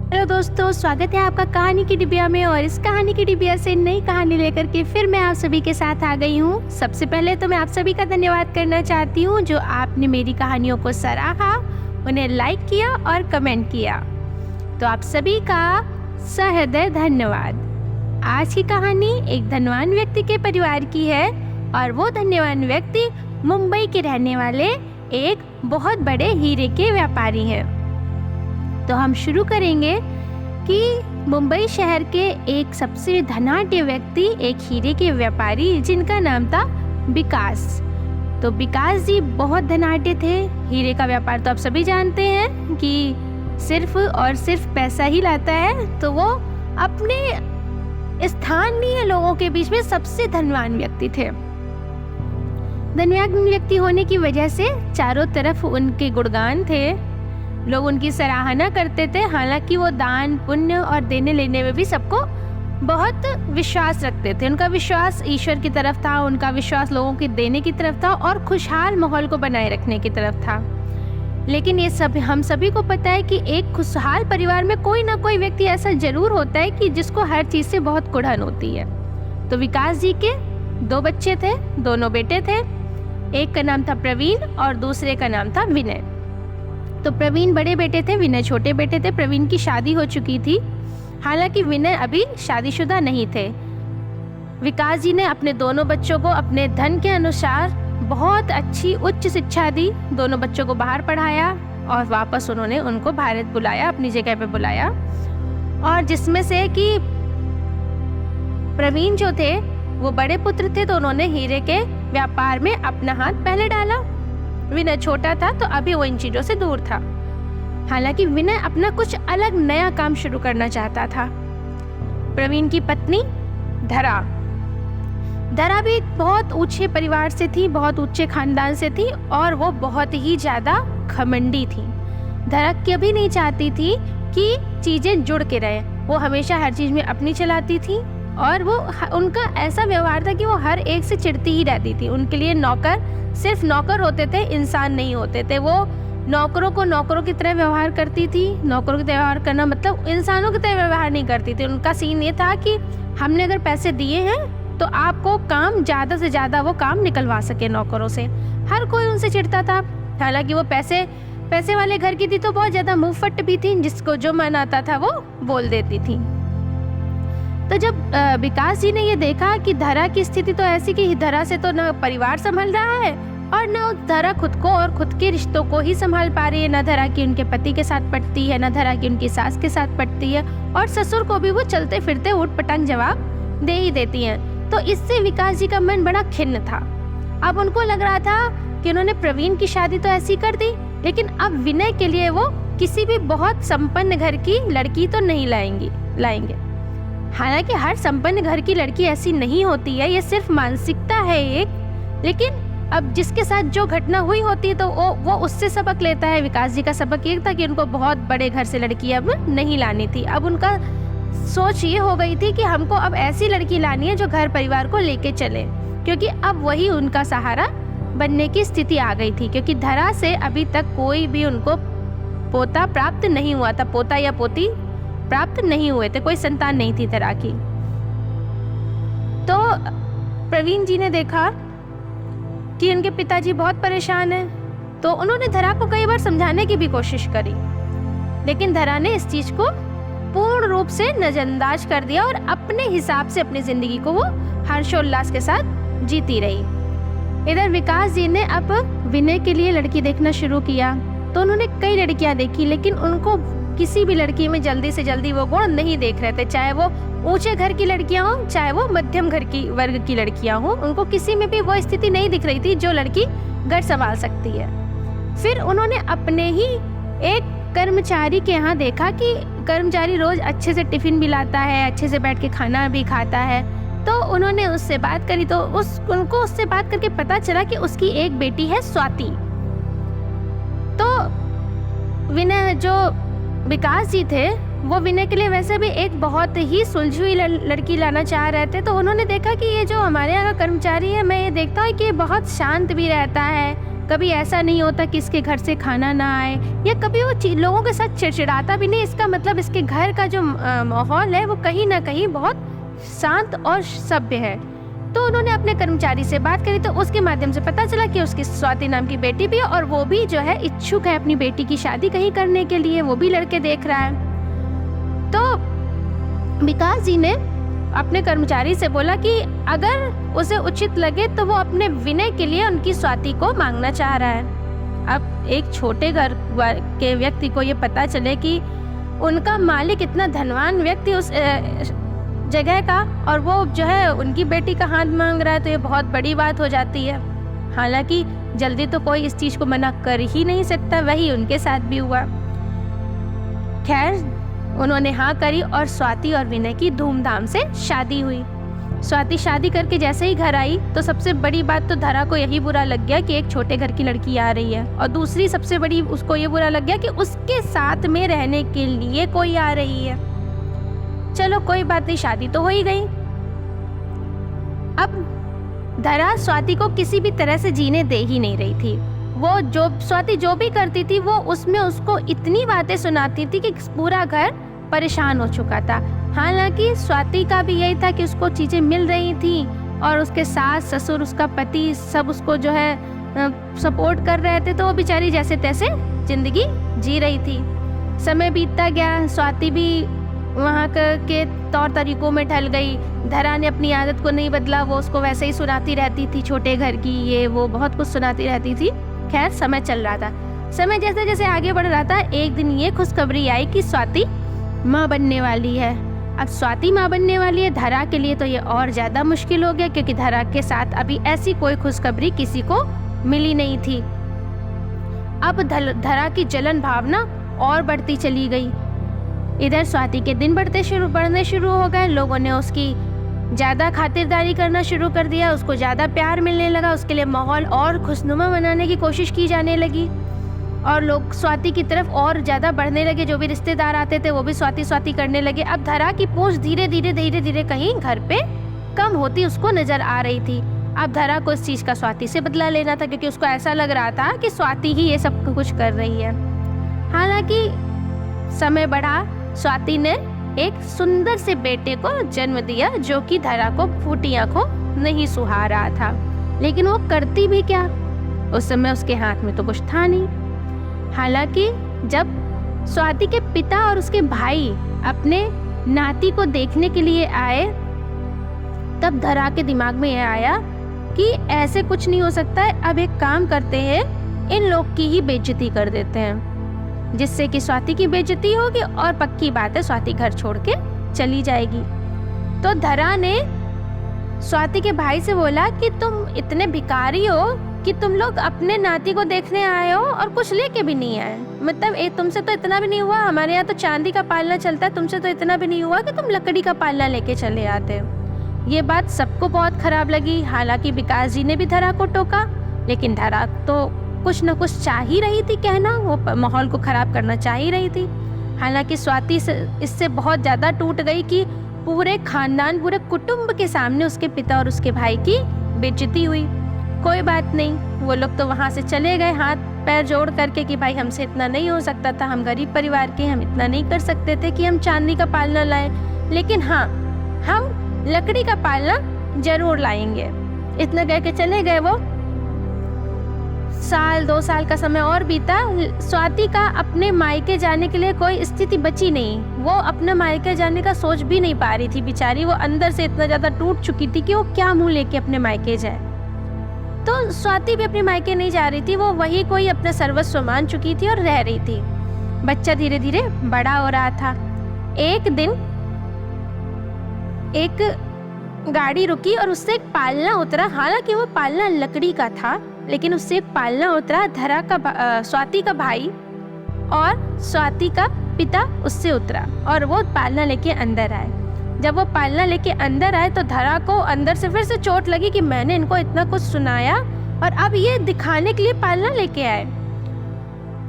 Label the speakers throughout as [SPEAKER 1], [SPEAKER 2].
[SPEAKER 1] Hello दोस्तों, स्वागत है आपका कहानी की डिबिया में। और इस कहानी की डिबिया से नई कहानी लेकर के फिर मैं आप सभी के साथ आ गई हूँ। सबसे पहले तो मैं आप सभी का धन्यवाद करना चाहती हूँ जो आपने मेरी कहानियों को सराहा, उन्हें लाइक किया और कमेंट किया। तो आप सभी का सहृदय धन्यवाद। आज की कहानी एक धनवान व्यक्ति के परिवार की है और वो धन्यवान व्यक्ति मुंबई के रहने वाले एक बहुत बड़े हीरे के व्यापारी हैं। तो हम शुरू करेंगे कि मुंबई शहर के एक सबसे धनाढ्य व्यक्ति, एक हीरे के व्यापारी जिनका नाम था विकास। तो विकास जी बहुत धनाढ्य थे। हीरे का व्यापार तो आप सभी जानते हैं कि सिर्फ और सिर्फ पैसा ही लाता है। तो वो अपने स्थानीय लोगों के बीच में सबसे धनवान व्यक्ति थे। धनवान व्यक्ति होने की वजह से चारों तरफ उनके गुणगान थे, लोग उनकी सराहना करते थे। हालांकि वो दान पुण्य और देने लेने में भी सबको बहुत विश्वास रखते थे। उनका विश्वास ईश्वर की तरफ था, उनका विश्वास लोगों के देने की तरफ था और खुशहाल माहौल को बनाए रखने की तरफ था। लेकिन ये सब हम सभी को पता है कि एक खुशहाल परिवार में कोई ना कोई व्यक्ति ऐसा जरूर होता है कि जिसको हर चीज़ से बहुत कुढ़न होती है। तो विकास जी के 2 बच्चे थे, दोनों बेटे थे। एक का नाम था प्रवीण और दूसरे का नाम था विनय। तो प्रवीण बड़े बेटे थे, विनय छोटे बेटे थे। प्रवीण की शादी हो चुकी थी, हालांकि विनय अभी शादीशुदा नहीं थे। विकास जी ने अपने दोनों बच्चों को अपने धन के अनुसार बहुत अच्छी उच्च शिक्षा दी। दोनों बच्चों को बाहर पढ़ाया और वापस उन्होंने उनको भारत बुलाया, अपनी जगह पे बुलाया। और जिसमें से कि प्रवीण जो थे वो बड़े पुत्र थे, तो उन्होंने हीरे के व्यापार में अपना हाथ पहले डाला। विनय छोटा था तो अभी वो इन चीजों से दूर था। हालांकि विनय अपना कुछ अलग नया काम शुरू करना चाहता था। प्रवीण की पत्नी धरा भी बहुत ऊंचे परिवार से थी, बहुत ऊंचे खानदान से थी और वो बहुत ही ज्यादा घमंडी थी। धरा कभी नहीं चाहती थी कि चीजें जुड़ के रहे। वो हमेशा हर चीज में अपनी चलाती थी और वो उनका ऐसा व्यवहार था कि वो हर एक से चिढ़ती ही रहती थी। उनके लिए नौकर सिर्फ नौकर होते थे, इंसान नहीं होते थे। वो नौकरों को नौकरों की तरह व्यवहार करती थी। नौकरों की तरह व्यवहार करना मतलब इंसानों की तरह व्यवहार नहीं करती थी। उनका सीन ये था कि हमने अगर पैसे दिए हैं तो आपको काम ज़्यादा से ज़्यादा वो काम निकलवा सके नौकरों से। हर कोई उनसे चिढ़ता था। हालांकि वो पैसे वाले घर की थी तो बहुत ज़्यादा मुंहफट भी थी, जिसको जो मन आता था वो बोल देती थी। तो जब विकास जी ने ये देखा कि धरा की स्थिति तो ऐसी कि धरा से तो न परिवार संभल रहा है और न धरा खुद को और खुद के रिश्तों को ही संभाल पा रही है। न धरा की उनके पति के साथ पटती है, न धरा की उनकी सास के साथ पटती है और ससुर को भी वो चलते फिरते उठ पटांग जवाब दे ही देती हैं। तो इससे विकास जी का मन बड़ा खिन्न था। अब उनको लग रहा था कि उन्होंने प्रवीण की शादी तो ऐसी कर दी, लेकिन अब विनय के लिए वो किसी भी बहुत संपन्न घर की लड़की तो नहीं लाएंगे। हालांकि हर संपन्न घर की लड़की ऐसी नहीं होती है, ये सिर्फ मानसिकता है एक। लेकिन अब जिसके साथ जो घटना हुई होती है तो वो उससे सबक लेता है। विकास जी का सबक ये था कि उनको बहुत बड़े घर से लड़की अब नहीं लानी थी। अब उनका सोच ये हो गई थी कि हमको अब ऐसी लड़की लानी है जो घर परिवार को लेके चले, क्योंकि अब वही उनका सहारा बनने की स्थिति आ गई थी। क्योंकि धरा से अभी तक कोई भी उनको पोता प्राप्त नहीं हुआ था, पोता या पोती प्राप्त नहीं हुए थे, कोई संतान नहीं थी धरा की। तो प्रवीण जी ने देखा कि उनके पिताजी बहुत परेशान हैं, तो उन्होंने धरा को कई बार समझाने की भी कोशिश करी, लेकिन धरा ने इस चीज को पूर्ण रूप से नजरअंदाज कर दिया और अपने हिसाब से अपनी जिंदगी को वो हर्षोल्लास के साथ जीती रही। इधर विकास जी ने अब विनय के लिए लड़की देखना शुरू किया। तो उन्होंने कई लड़कियां देखी, लेकिन उनको किसी भी लड़की में जल्दी से जल्दी वो गुण नहीं देख रहे थे। चाहे वो ऊंचे घर की लड़कियां हो, चाहे वो मध्यम घर की वर्ग की लड़कियां हो, उनको किसी में भी वो स्थिति नहीं दिख रही थी जो लड़की घर संभाल सकती है। फिर उन्होंने अपने ही एक कर्मचारी के यहाँ देखा कि कर्मचारी रोज अच्छे से टिफिन भी लाता है, अच्छे से बैठ के खाना भी खाता है। तो उन्होंने उससे बात करी, तो उनको उससे बात करके पता चला कि उसकी एक बेटी है स्वाति। तो विनय जो विकास जी थे वो विनय के लिए वैसे भी एक बहुत ही सुलझी हुई लड़की लाना चाह रहे थे। तो उन्होंने देखा कि ये जो हमारे यहाँ का कर्मचारी है, मैं ये देखता हूँ कि बहुत शांत भी रहता है, कभी ऐसा नहीं होता कि इसके घर से खाना ना आए, या कभी वो लोगों के साथ चिड़चिड़ाता भी नहीं। इसका मतलब इसके घर का जो माहौल है वो कहीं ना कहीं बहुत शांत और सभ्य है। तो उन्होंने अपने कर्मचारी से बात करी, तो उसके माध्यम से पता चला कि उसकी स्वाति नाम की बेटी भी है, और वो भी जो है इच्छुक है अपनी बेटी की शादी कहीं करने के लिए, वो भी लड़के देख रहा है। तो विकास जी ने अपने कर्मचारी से बोला कि अगर उसे उचित लगे तो वो अपने विनय के लिए उनकी स्वाति को मांगना चाह रहा है। अब एक छोटे घर के व्यक्ति को ये पता चले कि उनका मालिक इतना धनवान व्यक्ति उस जगह का, और वो जो है उनकी बेटी का हाथ मांग रहा है, तो ये बहुत बड़ी बात हो जाती है। हालांकि जल्दी तो कोई इस चीज़ को मना कर ही नहीं सकता, वही उनके साथ भी हुआ। खैर, उन्होंने हाँ करी और स्वाति और विनय की धूमधाम से शादी हुई। स्वाति शादी करके जैसे ही घर आई तो सबसे बड़ी बात तो धरा को यही बुरा लग गया कि एक छोटे घर की लड़की आ रही है, और दूसरी सबसे बड़ी उसको ये बुरा लग गया कि उसके साथ में रहने के लिए कोई आ रही है। चलो कोई बात नहीं, शादी तो हो ही गई। अब धरा स्वाति को किसी भी तरह से जीने दे ही नहीं रही थी। वो स्वाति जो भी करती थी वो उसमें उसको इतनी बातें सुनाती थी कि पूरा घर परेशान हो चुका था। हालांकि स्वाति का भी यही था कि उसको चीज़ें मिल रही थी, और उसके सास ससुर उसका पति सब उसको जो है सपोर्ट कर रहे थे, तो वो बेचारी जैसे तैसे जिंदगी जी रही थी। समय बीतता गया, स्वाति भी वहाँ के तौर तरीकों में ढल गई। धरा ने अपनी आदत को नहीं बदला, वो उसको वैसे ही सुनाती रहती थी, छोटे घर की ये वो बहुत कुछ सुनाती रहती थी। खैर, समय चल रहा था। समय जैसे जैसे आगे बढ़ रहा था, एक दिन ये खुशखबरी आई कि स्वाति माँ बनने वाली है। अब स्वाति माँ बनने वाली है, धरा के लिए तो ये और ज़्यादा मुश्किल हो गया, क्योंकि धरा के साथ अभी ऐसी कोई खुशखबरी किसी को मिली नहीं थी। अब धरा की जलन भावना और बढ़ती चली गई। इधर स्वाति के दिन बढ़ने शुरू हो गए। लोगों ने उसकी ज़्यादा खातिरदारी करना शुरू कर दिया, उसको ज़्यादा प्यार मिलने लगा, उसके लिए माहौल और खुशनुमा बनाने की कोशिश की जाने लगी, और लोग स्वाति की तरफ और ज़्यादा बढ़ने लगे। जो भी रिश्तेदार आते थे वो भी स्वाति स्वाति करने लगे। अब धरा की पहुँच धीरे धीरे कहीं घर पे कम होती उसको नज़र आ रही थी। अब धरा को इस चीज़ का स्वाति से बदला लेना था, क्योंकि उसको ऐसा लग रहा था कि स्वाति ही ये सब कुछ कर रही है। हालांकि समय बढ़ा, स्वाति ने एक सुंदर से बेटे को जन्म दिया, जो कि धरा को फूटी आंखों नहीं सुहा रहा था। लेकिन वो करती भी क्या, उस समय उसके हाथ में तो कुछ था नहीं। हालांकि जब स्वाति के पिता और उसके भाई अपने नाती को देखने के लिए आए, तब धरा के दिमाग में यह आया कि ऐसे कुछ नहीं हो सकता है। अब एक काम करते हैं, इन लोग की ही बेइज्जती कर देते हैं, जिससे कि स्वाति की बेइज्जती होगी और पक्की बात है स्वाति घर छोड़ के चली जाएगी। तो धरा ने स्वाति के भाई से बोला कि तुम इतने भिखारी हो कि तुम लोग अपने नाती को देखने आए हो और कुछ लेके भी नहीं आए। मतलब तुमसे तो इतना भी नहीं हुआ, हमारे यहाँ तो चांदी का पालना चलता है, तुमसे तो इतना भी नहीं हुआ कि तुम लकड़ी का पालना लेके चले आते हो। ये बात सबको बहुत खराब लगी। हालांकि विकास जी ने भी धरा को टोका, लेकिन धरा तो कुछ न कुछ चाह ही रही थी कहना, वो माहौल को खराब करना चाह ही रही थी। हालांकि स्वाति इससे बहुत ज़्यादा टूट गई कि पूरे खानदान, पूरे कुटुंब के सामने उसके पिता और उसके भाई की बेइज्जती हुई। कोई बात नहीं, वो लोग तो वहाँ से चले गए हाथ पैर जोड़ करके कि भाई हमसे इतना नहीं हो सकता था, हम गरीब परिवार के, हम इतना नहीं कर सकते थे कि हम चांदी का पालना लाएं, लेकिन हाँ, हम लकड़ी का पालना जरूर लाएंगे। इतना कह के चले गए। वो साल 2 साल का समय और बीता। स्वाति का अपने मायके जाने के लिए कोई स्थिति बची नहीं। वो अपने मायके जाने का सोच भी नहीं पा रही थी बेचारी। वो अंदर से इतना ज़्यादा टूट चुकी थी कि वो क्या मुंह लेके अपने मायके जाए। तो स्वाति भी अपने मायके नहीं जा रही थी, वो वही कोई अपना सर्वस्व मान चुकी थी और रह रही थी। बच्चा धीरे धीरे बड़ा हो रहा था। एक दिन एक गाड़ी रुकी और उससे एक पालना उतरा। हालांकि वो पालना लकड़ी का था, लेकिन उससे एक पालना उतरा। धरा का स्वाति का भाई और स्वाति का पिता उससे उतरा और वो पालना लेके अंदर आए। जब वो पालना लेके अंदर आए तो धरा को अंदर से फिर से चोट लगी कि मैंने इनको इतना कुछ सुनाया और अब ये दिखाने के लिए पालना लेके आए।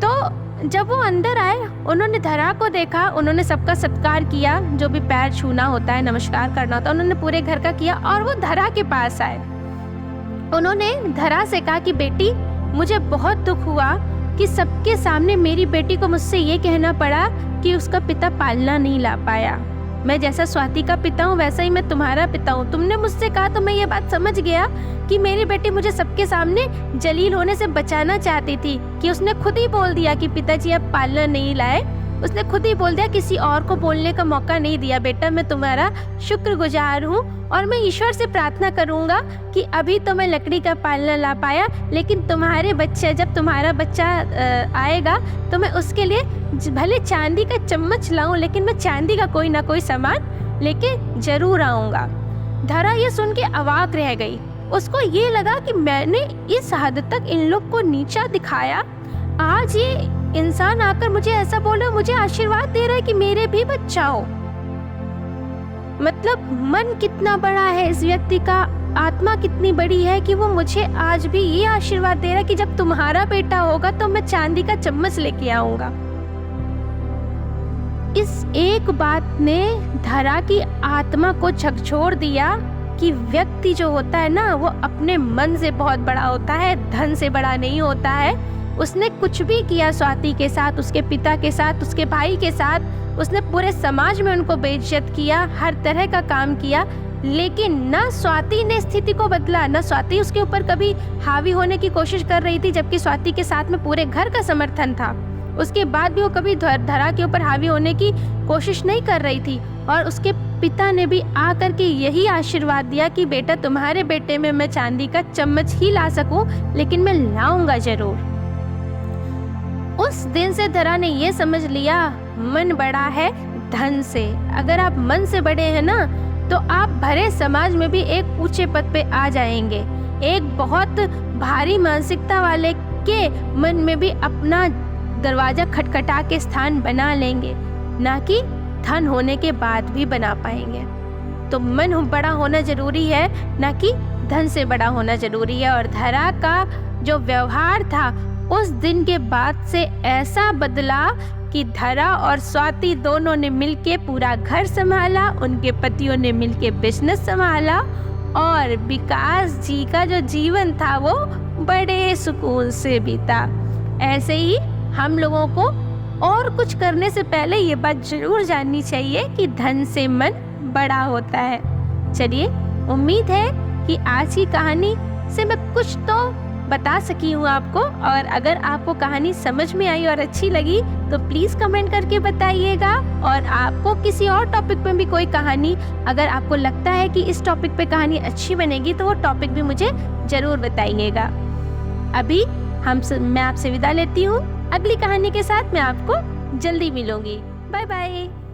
[SPEAKER 1] तो जब वो अंदर आए, उन्होंने धरा को देखा, उन्होंने सबका सत्कार किया, जो भी पैर छूना होता है, नमस्कार करना होता है, उन्होंने पूरे घर का किया और वो धरा के पास आए। उन्होंने धरा से कहा कि बेटी, मुझे बहुत दुख हुआ कि सबके सामने मेरी बेटी को मुझसे ये कहना पड़ा कि उसका पिता पालना नहीं ला पाया। मैं जैसा स्वाति का पिता हूँ वैसा ही मैं तुम्हारा पिता हूँ। तुमने मुझसे कहा तो मैं ये बात समझ गया कि मेरी बेटी मुझे सबके सामने जलील होने से बचाना चाहती थी, कि उसने खुद ही बोल दिया कि पिताजी अब पालना नहीं लाए। उसने खुद ही बोल दिया, किसी और को बोलने का मौका नहीं दिया। बेटा मैं तुम्हारा शुक्रगुजार हूँ और मैं ईश्वर से प्रार्थना करूँगा कि अभी तो मैं लकड़ी का पालना ला पाया, लेकिन तुम्हारे बच्चे, जब तुम्हारा बच्चा आएगा तो मैं उसके लिए भले चांदी का चम्मच लाऊं, लेकिन मैं चांदी का कोई ना कोई सामान लेके जरूर आऊँगा। धरा ये सुन के अवाक रह गई। उसको ये लगा कि मैंने इस हद तक इन लोग को नीचा दिखाया। आज ये इंसान आकर मुझे ऐसा बोल रहा है, मुझे आशीर्वाद दे रहा है कि मेरे भी बच्चा हो। मतलब मन कितना बड़ा है इस व्यक्ति का, आत्मा कितनी बड़ी है कि वो मुझे आज भी ये आशीर्वाद दे रहा है कि जब तुम्हारा बेटा होगा तो मैं चांदी का चम्मच लेके आऊंगा। इस एक बात ने धरा की आत्मा को झकझोर दिया कि व्यक्ति जो होता है ना, वो अपने मन से बहुत बड़ा होता है, धन से बड़ा नहीं होता है। उसने कुछ भी किया स्वाति के साथ, उसके पिता के साथ, उसके भाई के साथ, उसने पूरे समाज में उनको बेइज्जत किया, हर तरह का काम किया, लेकिन ना स्वाति ने स्थिति को बदला, ना स्वाति उसके ऊपर कभी हावी होने की कोशिश कर रही थी, जबकि स्वाति के साथ में पूरे घर का समर्थन था। उसके बाद भी वो कभी धरा के ऊपर हावी होने की कोशिश नहीं कर रही थी। और उसके पिता ने भी आकर के यही आशीर्वाद दिया कि बेटा तुम्हारे बेटे में मैं चांदी का चम्मच ही ला सकूं, लेकिन मैं लाऊंगा जरूर। उस दिन से धरा ने ये समझ लिया, मन बड़ा है धन से। अगर आप मन से बड़े हैं ना, तो आप भरे समाज में भी एक ऊंचे पद पे आ जाएंगे। एक बहुत भारी मानसिकता वाले के मन में भी अपना दरवाजा खटखटा के स्थान बना लेंगे, ना कि धन होने के बाद भी बना पाएंगे। तो मन बड़ा होना जरूरी है, ना कि धन से बड़ा होना जरूरी है। और धरा का जो व्यवहार था उस दिन के बाद से ऐसा बदला कि धरा और स्वाति दोनों ने मिलके पूरा घर संभाला, उनके पतियों ने मिलके बिजनेस संभाला, और विकास जी का जो जीवन था वो बड़े सुकून से बीता। ऐसे ही हम लोगों को और कुछ करने से पहले ये बात जरूर जाननी चाहिए कि धन से मन बड़ा होता है। चलिए, उम्मीद है कि आज की कहानी से मैं कुछ तो बता सकी हूँ आपको। और अगर आपको कहानी समझ में आई और अच्छी लगी तो प्लीज़ कमेंट करके बताइएगा। और आपको किसी और टॉपिक पे भी कोई कहानी, अगर आपको लगता है कि इस टॉपिक पे कहानी अच्छी बनेगी, तो वो टॉपिक भी मुझे ज़रूर बताइएगा। अभी मैं आपसे विदा लेती हूँ। अगली कहानी के साथ मैं आपको जल्दी मिलूंगी। Bye bye.